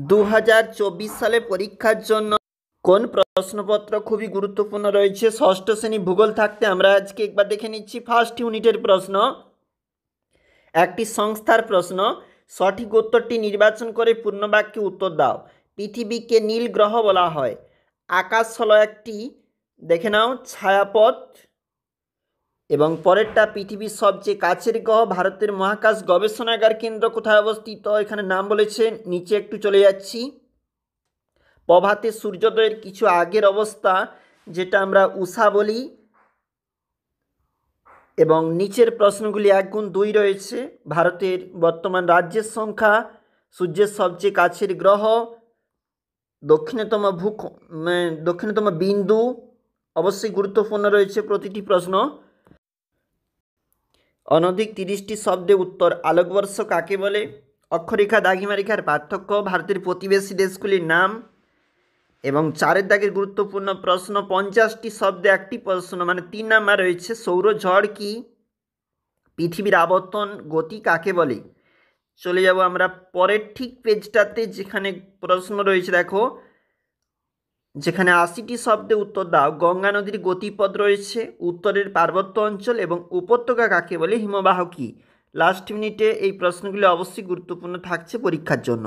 2024 সালে পরীক্ষার জন্য কোন প্রশ্নপত্র খুবই গুরুত্বপূর্ণ রয়েছে ষষ্ঠ শ্রেণী ভূগোল থাকতে আমরা আজকে একবার দেখে নিচ্ছি। ফার্স্ট ইউনিটের প্রশ্ন, একটি সংস্থার প্রশ্ন, সঠিক উত্তরটি নির্বাচন করে পূর্ণ বাক্যে উত্তর দাও। পৃথিবীকে নীল গ্রহ বলা হয়। আকাশ হলো একটি, দেখে নাও, ছায়াপথ। এবং পরেরটা, পৃথিবীর সবচেয়ে কাছের গ্রহ ভারতের মহাকাশ গবেষণাগার কেন্দ্র কোথায় অবস্থিত, এখানে নাম বলেছে, নিচে একটু চলে যাচ্ছি। প্রভাতে সূর্যোদয়ের কিছু আগের অবস্থা যেটা আমরা উষা বলি। এবং নিচের প্রশ্নগুলি 1 গুণ 2 রয়েছে। ভারতের বর্তমান রাজ্যের সংখ্যা, সূর্যের সবচেয়ে কাছের গ্রহ, দক্ষিণতম বিন্দু, অবশ্যই গুরুত্বপূর্ণ রয়েছে প্রতিটি প্রশ্ন। অনধিক 30টি শব্দে উত্তর। আলোকবর্ষ কাকে বলে? অক্ষরেখা দ্রাঘিমা রেখার পার্থক্য, ভারতের প্রতিবেশী দেশগুলির নাম। এবং 4 দাগের গুরুত্বপূর্ণ প্রশ্ন, 50টি শব্দে একটি প্রশ্ন, মানে 3 নাম্বার রয়েছে। সৌরঝড় কি? পৃথিবীর আবর্তন গতি কাকে বলে? চলে যাব আমরা পরের ঠিক পেজটাতে, যেখানে প্রশ্ন রয়েছে, দেখো, যেখানে 80টি শব্দে উত্তর দাও। গঙ্গা নদীর গতিপথ রয়েছে। উত্তরের পার্বত্য অঞ্চল এবং উপত্যকা কাকে বলে? হিমবাহ কি? লাস্ট মিনিটে এই প্রশ্নগুলি অবশ্যই গুরুত্বপূর্ণ থাকছে পরীক্ষার জন্য।